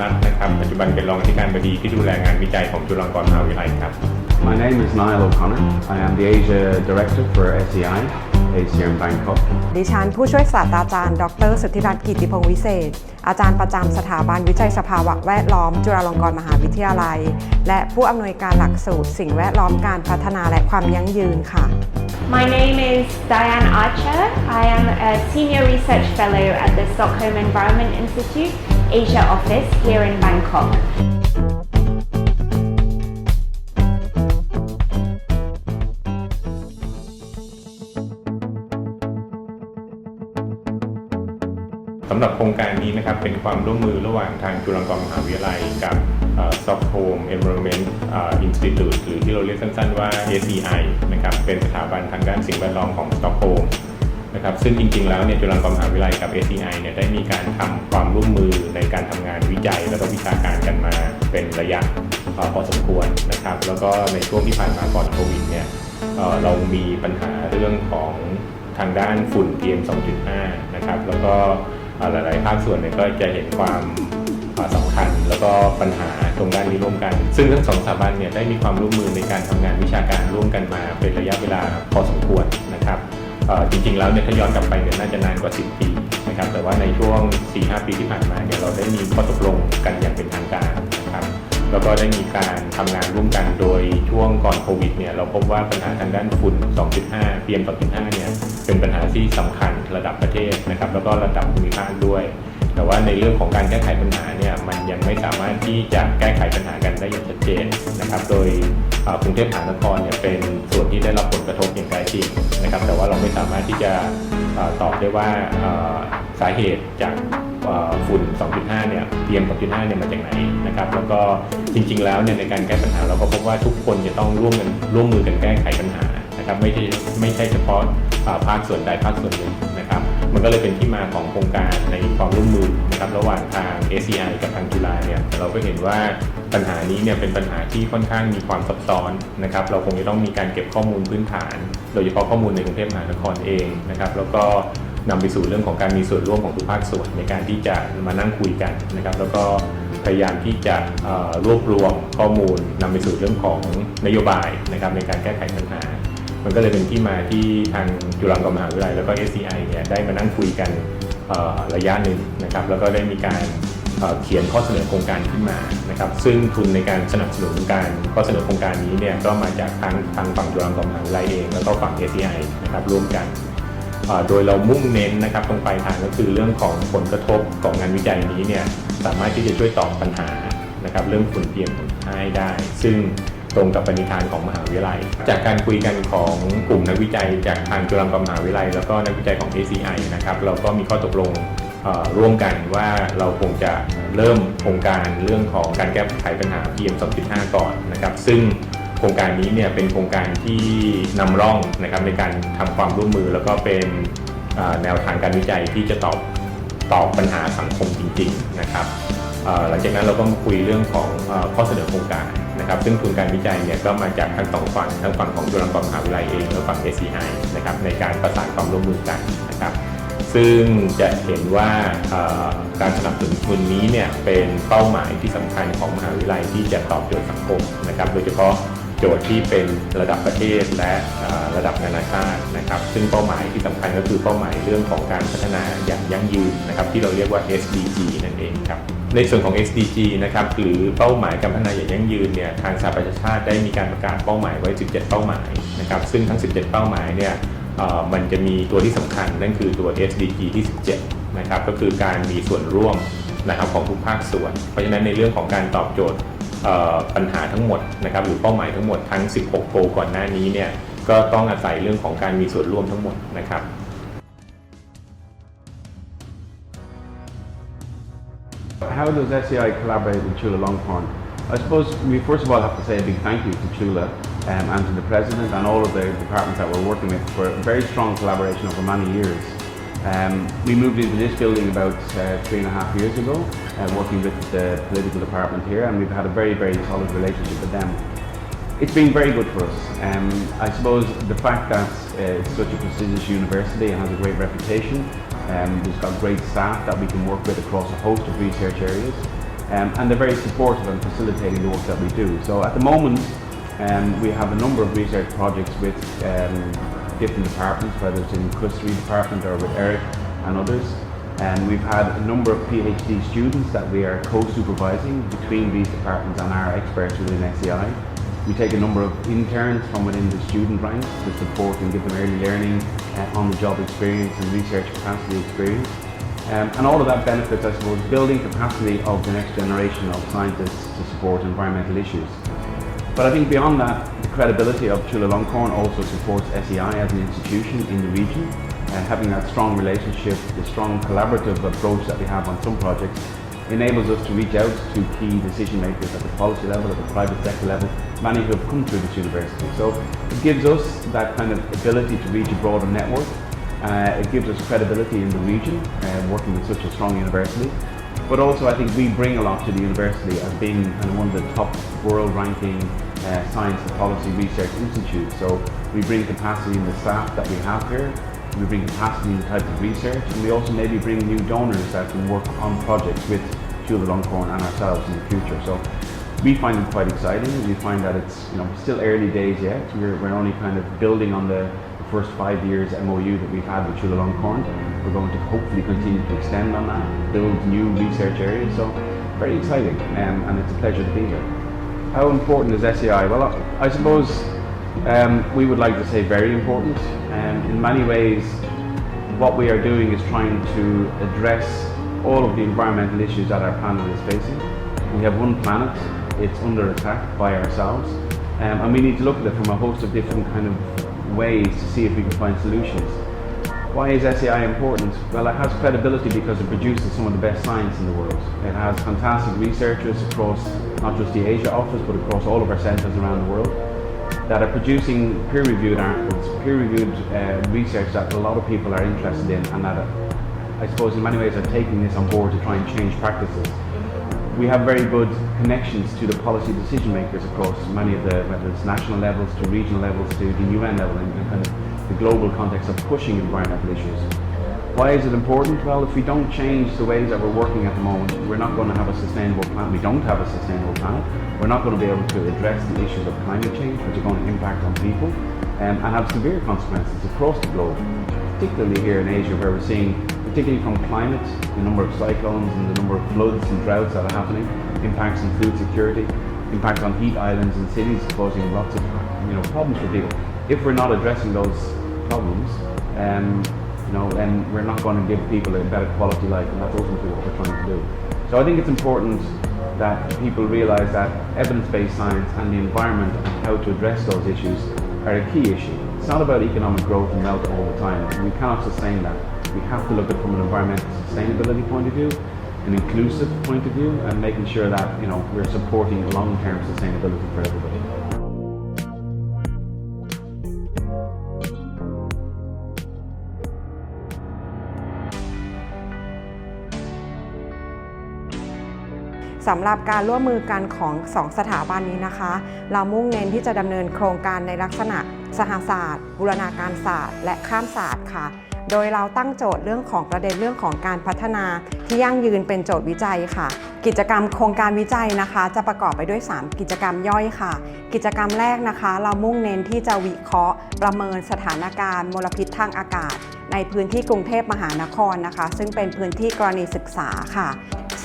รัตน์นะครับปัจจุบันเป็นรองอธิการบดีที่ดูแลงานวิจัยของจุฬาลงกรณ์มหาวิทยาลัยครับ My name is Niall O'Connor. I am the Asia Director for SEI based here in Bangkok. ดิฉันผู้ช่วยศาสตราจารย์ดร.สุทธิรัตน์กิตติพงษ์วิเศษอาจารย์ประจำสถาบันวิจัยสภาวะแวดล้อมจุฬาลงกรณ์มหาวิทยาลัยและผู้อำนวยการหลักสูตรสิ่งแวดล้อมการพัฒนาและความยั่งยืนค่ะ My name is Diane Archer. I am a Senior Research Fellow at the Stockholm Environment Institute, Asia Office here in Bangkok. สำหรับโครงการนี้นะครับเป็นความร่วมมือระหว่างทางจุฬาลงกรณ์มหาวิทยาลัยกับ Stockholm Environment Institute หรือที่เราเรียกสั้นๆว่า SEI นะครับเป็นสถาบันทางด้านสิ่งแวดล้อมของสต็อกโฮล์มนะครับซึ่งจริงๆแล้วเนี่ยจุฬาลงกรณ์มหาวิทยาลัยกับ SEI เนี่ยได้มีการทำความร่วมมือในการทำงานวิจัยและก็วิชาการกันมาเป็นระยะพอสมควรนะครับแล้วก็ในช่วงที่ผ่านมาก่อนโควิดเนี่ยเรามีปัญหาเรื่องของทางด้านฝุ่น PM 2.5 นะครับแล้วก็หลายๆภาคส่วนเนี่ยก็จะเห็นความสำคัญแล้วก็ปัญหาตรงด้านนี้ร่วมกันซึ่งทั้งสองสถาบันเนี่ยได้มีความร่วมมือในการทำงานวิชาการร่วมกันมาเป็นระยะเวลาพอสมควรนะครับจริงๆแล้วเนี่ยถ้าย้อนกลับไปเนี่ยน่าจะนานกว่า10 ปีนะครับแต่ว่าในช่วง 4-5 ปีที่ผ่านมาเนี่ยเราได้มีข้อตกลงกันอย่างเป็นทางการนะครับแล้วก็ได้มีการทำงานร่วมกันโดยช่วงก่อนโควิดเนี่ยเราพบว่าปัญหาทางด้านฝุ่น 2.5 PM 2.5 เนี่ยเป็นปัญหาที่สำคัญระดับประเทศนะครับแล้วก็ระดับภูมิภาคด้วยแต่ว่าในเรื่องของการแก้ไขปัญหาเนี่ยมันยังไม่สามารถที่จะแก้ไขปัญหากันได้อย่างชัดเจนนะครับโดยกรุงเทพมหานครเนี่ยเป็นส่วนที่ได้รับผลกระทบอย่างใกล้ชิดนะครับแต่ว่าเราไม่สามารถที่จะตอบได้ว่าสาเหตุจากฝุ่น 2.5 เนี่ย PM 2.5 เนี่ยมาจากไหนนะครับแล้วก็จริงๆแล้วเนี่ยในการแก้ปัญหาเราก็พบว่าทุกคนจะต้องร่วมมือกันแก้ไขปัญหานะครับไม่ใช่เฉพาะภาคส่วนใดภาคส่วนหนึ่งนะครับมันก็เลยเป็นที่มาของโครงการในความร่วมมือนะครับระหว่างทาง SEI กับทางจุฬาเนี่ยเราก็เห็นว่าปัญหานี้เนี่ยเป็นปัญหาที่ค่อนข้างมีความซับซ้อนนะครับเราคงจะต้องมีการเก็บข้อมูลพื้นฐานโดยเฉพาะข้อมูลในกรุงเทพมหานครเองนะครับแล้วก็นำไปสู่เรื่องของการมีส่วนร่วมของทุกภาคส่วนในการที่จะมานั่งคุยกันนะครับแล้วก็พยายามที่จะรวบรวมข้อมูลนำไปสู่เรื่องของนโยบายนะครับในการแก้ไขปัญหามันก็เลยเป็นที่มาที่ทางจุฬาลงกรณ์มหาวิทยาลัยแล้วก็ SEI เนี่ยได้มานั่งคุยกันระยะหนึ่งนะครับแล้วก็ได้มีการเขียนข้อเสนอโครงการขึ้นมานะครับซึ่งทุนในการสนับสนุนการข้อเสนอโครงการนี้เนี่ยก็มาจากทางฝั่งจุฬาลงกรณ์มหาวิทยาลัยเองแล้วก็ฝั่ง SEI นะครับร่วมกันโดยเรามุ่งเน้นนะครับตรงปลายทางก็คือเรื่องของผลกระทบของงานวิจัยนี้เนี่ยสามารถที่จะช่วยตอบปัญหานะครับเรื่องฝุ่น PM ให้ได้ซึ่งตรงกับปณิธานของมหาวิทยาลัยจากการคุยกันของกลุ่มนักวิจัยจากทางจุฬาลงกรณ์มหาวิทยาลัยแล้วก็นักวิจัยของ SEI นะครับเราก็มีข้อตกลงร่วมกันว่าเราคงจะเริ่มโครงการเรื่องของการแก้ไขปัญหา PM 2.5 ก่อนนะครับซึ่งโครงการนี้เนี่ยเป็นโครงการที่นำร่องนะครับในการทำความร่วมมือแล้วก็เป็นแนวทางการวิจัยที่จะตอบปัญหาสังคมจริงๆนะครับหลังจากนั้นเราก็มาคุยเรื่องของข้อเสนอโครงการนะครับซึ่งทุนการวิจัยเนี่ยก็มาจากทั้งสองฝั่งทั้งฝั่งของจุฬาลงกรณ์มหาวิทยาลัยเองและฝั่ง SEI นะครับในการประสานความร่วมมือกันนะครับซึ่งจะเห็นว่าการสนับสนุนทุนนี้เนี่ยเป็นเป้าหมายที่สำคัญของมหาวิทยาลัยที่จะตอบโจทย์สังคมนะครับโดยเฉพาะโจทย์ที่เป็นระดับประเทศและระดับนานาชาตินะครับซึ่งเป้าหมายที่สำคัญก็คือเป้าหมายเรื่องของการพัฒนาอย่างยั่งยืนนะครับที่เราเรียกว่า SDG นั่นเองครับในส่วนของ SDG นะครับหรือเป้าหมายการพัฒนาอย่างยั่งยืนเนี่ยทางสหประชาชาติได้มีการประกาศเป้าหมายไว้17เป้าหมายนะครับซึ่งทั้ง17เป้าหมายเนี่ยมันจะมีตัวที่สำคัญนั่นคือตัว SDG ที่17นะครับก็คือการมีส่วนร่วมนะครับของทุกภาคส่วนเพราะฉะนั้นในเรื่องของการตอบโจทย์ปัญหาทั้งหมดนะครับหรือเป้าหมายทั้งหมดทั้ง16โกลก่อนหน้านี้เนี่ยก็ต้องอาศัยเรื่องของการมีส่วนร่วมทั้งหมดนะครับ How does SEI collaborate with Chulalongkorn? I suppose we first of all have to say a big thank you to Chula and to the President and all of the departments that we're working with for a very strong collaboration over many years. We moved into this building about 3.5 years ago, working with the political department here, and we've had a very, very solid relationship with them. It's been very good for us. I suppose the fact that it's such a prestigious university and has a great reputation, it's got great staff that we can work with across a host of research areas. and they're very supportive and facilitating the work that we do. So at the moment, we have a number of research projects with different departments, whether it's in the custody department or with Eric and others. And we've had a number of PhD students that we are co-supervising between these departments and our experts within SEI. We take a number of interns from within the student ranks to support and give them early learning, on-the-job experience and research capacity experience. And all of that benefits, I suppose, building capacity of the next generation of scientists to support environmental issues. But I think beyond that, the credibility of Chulalongkorn also supports SEI as an institution in the region. Having that strong relationship, the strong collaborative approach that we have on some projects enables us to reach out to key decision makers at the policy level, at the private sector level, many who have come through this university. So it gives us that kind of ability to reach a broader network. It gives us credibility in the region, working with such a strong university. But also I think we bring a lot to the university as being one of the top world ranking science and policy research institutes. So we bring capacity in the staff that we have here. We bring capacity in the type of research, and we also maybe bring new donors that can work on projects with Chulalongkorn and ourselves in the future. So we find it quite exciting. We find that it's still early days yet. We're only kind of building on the first 5 years MOU that we've had with Chulalongkorn. We're going to hopefully continue to extend on that, build new research areas. So very exciting, and it's a pleasure to be here. How important is SEI? Well, I suppose we would like to say very important. In many ways, what we are doing is trying to address all of the environmental issues that our planet is facing. We have one planet, it's under attack by ourselves, and we need to look at it from a host of different kind of ways to see if we can find solutions. Why is SEI important? Well, it has credibility because it produces some of the best science in the world. It has fantastic researchers across not just the Asia office, but across all of our centres around the world, that are producing peer-reviewed articles, peer-reviewed research that a lot of people are interested in, and that I suppose in many ways are taking this on board to try and change practices. We have very good connections to the policy decision makers across many of the, whether it's national levels to regional levels to the UN level, in kind of the global context of pushing environmental issues. Why is it important? Well, if we don't change the ways that we're working at the moment, we're not going to have a sustainable planet. We don't have a sustainable planet. We're not going to be able to address the issues of climate change, which are going to impact on people and have severe consequences across the globe, particularly here in Asia, where we're seeing, particularly from climate, the number of cyclones and the number of floods and droughts that are happening, impacts on food security, impacts on heat islands and cities, causing lots of problems for people. If we're not addressing those problems, then we're not going to give people a better quality life, and that's ultimately what we're trying to do. So I think it's important that people realise that evidence-based science and the environment and how to address those issues are a key issue. It's not about economic growth and wealth all the time. We cannot sustain that. We have to look at it from an environmental sustainability point of view, an inclusive point of view, and making sure that we're supporting long-term sustainability for everybody.สำหรับการร่วมมือกันของ2สถาบันนี้นะคะเรามุ่งเน้นที่จะดำเนินโครงการในลักษณะสหศาสตร์บูรณาการศาสตร์และข้ามศาสตร์ค่ะโดยเราตั้งโจทย์เรื่องของประเด็นเรื่องของการพัฒนาที่ยั่งยืนเป็นโจทย์วิจัยค่ะกิจกรรมโครงการวิจัยนะคะจะประกอบไปด้วย3กิจกรรมย่อยค่ะกิจกรรมแรกนะคะเรามุ่งเน้นที่จะวิเคราะห์ประเมินสถานการณ์มลพิษทางอากาศในพื้นที่กรุงเทพมหานครนะคะซึ่งเป็นพื้นที่กรณีศึกษาค่ะ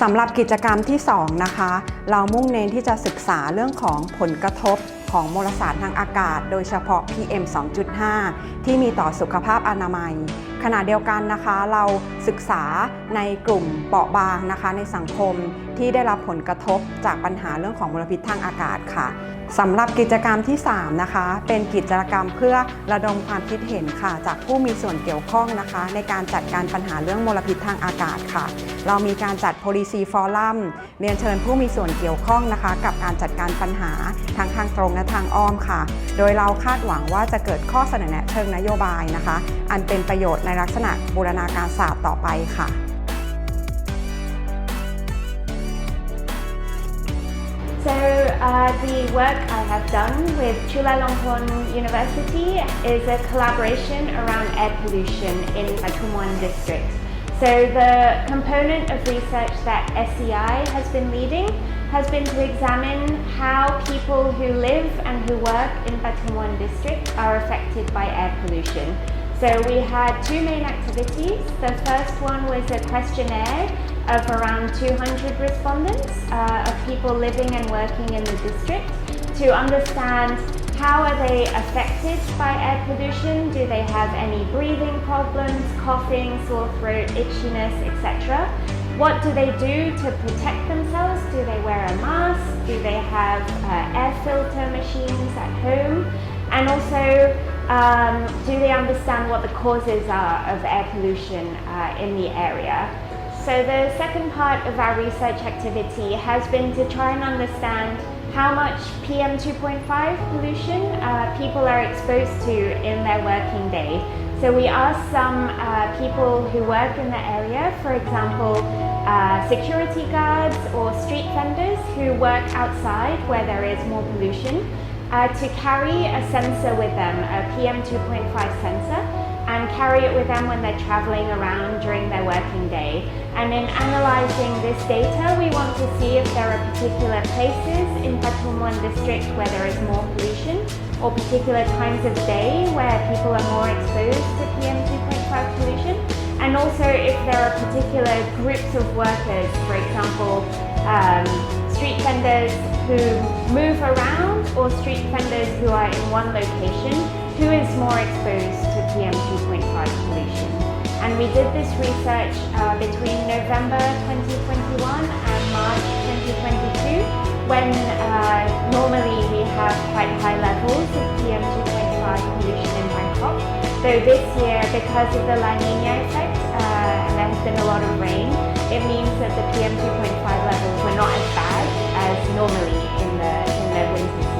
สำหรับกิจกรรมที่2นะคะเรามุ่งเน้นที่จะศึกษาเรื่องของผลกระทบของมลสารทางอากาศโดยเฉพาะ PM 2.5 ที่มีต่อสุขภาพอนามัยขณะเดียวกันนะคะเราศึกษาในกลุ่มเปราะบางนะคะในสังคมที่ได้รับผลกระทบจากปัญหาเรื่องของมลพิษทางอากาศค่ะสำหรับกิจกรรมที่3นะคะเป็นกิจกรรมเพื่อระดมความคิดเห็นค่ะจากผู้มีส่วนเกี่ยวข้องนะคะในการจัดการปัญหาเรื่องมลพิษทางอากาศค่ะเรามีการจัด Policy Forum เรียนเชิญผู้มีส่วนเกี่ยวข้องนะคะกับการจัดการปัญหาทั้งทางตรงและทางอ้อมค่ะโดยเราคาดหวังว่าจะเกิดข้อเสนอแนะเชิงนโยบายนะคะอันเป็นประโยชน์ในลักษณะบูรณาการศาสตร์ต่อไปค่ะSo the work I have done with Chulalongkorn University is a collaboration around air pollution in Pathumwan district. So the component of research that SEI has been leading has been to examine how people who live and who work in Pathumwan district are affected by air pollution. So we had two main activities. The first one was a questionnaire of around 200 respondents of people living and working in the district to understand how are they affected by air pollution. Do they have any breathing problems, coughing, sore throat, itchiness, etc.? What do they do to protect themselves? Do they wear a mask? Do they have air filter machines at home? And also, do they understand what the causes are of air pollution in the area? So the second part of our research activity has been to try and understand how much PM 2.5 pollution people are exposed to in their working day. So we asked some people who work in the area, for example, security guards or street vendors who work outside where there is more pollution, to carry a sensor with them, a PM 2.5 sensor, and carry it with them when they're traveling around during their working day. And in analyzing this data, we want to see if there are particular places in Pathumwan district where there is more pollution, or particular times of day where people are more exposed to PM 2.5 pollution, and also if there are particular groups of workers, for example, street vendors who move around or street vendors who are in one location, who is more exposed to PM 2.5 pollution. And we did this research between November 2021 and March 2022, when normally we have quite high levels of PM 2.5 pollution in Bangkok. Though this year, because of the La Nina effect, and there has been a lot of rain, it means that the PM 2.5 levels were not as bad as normally in the winter season.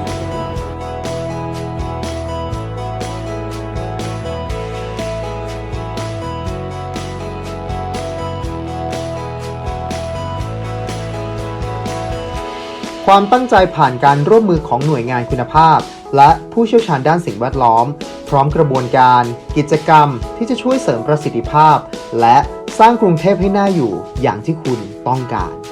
ความตั้งใจผ่านการร่วมมือของหน่วยงานคุณภาพและผู้เชี่ยวชาญด้านสิ่งแวดล้อมพร้อมกระบวนการกิจกรรมที่จะช่วยเสริมประสิทธิภาพและสร้างกรุงเทพให้น่าอยู่อย่างที่คุณต้องการ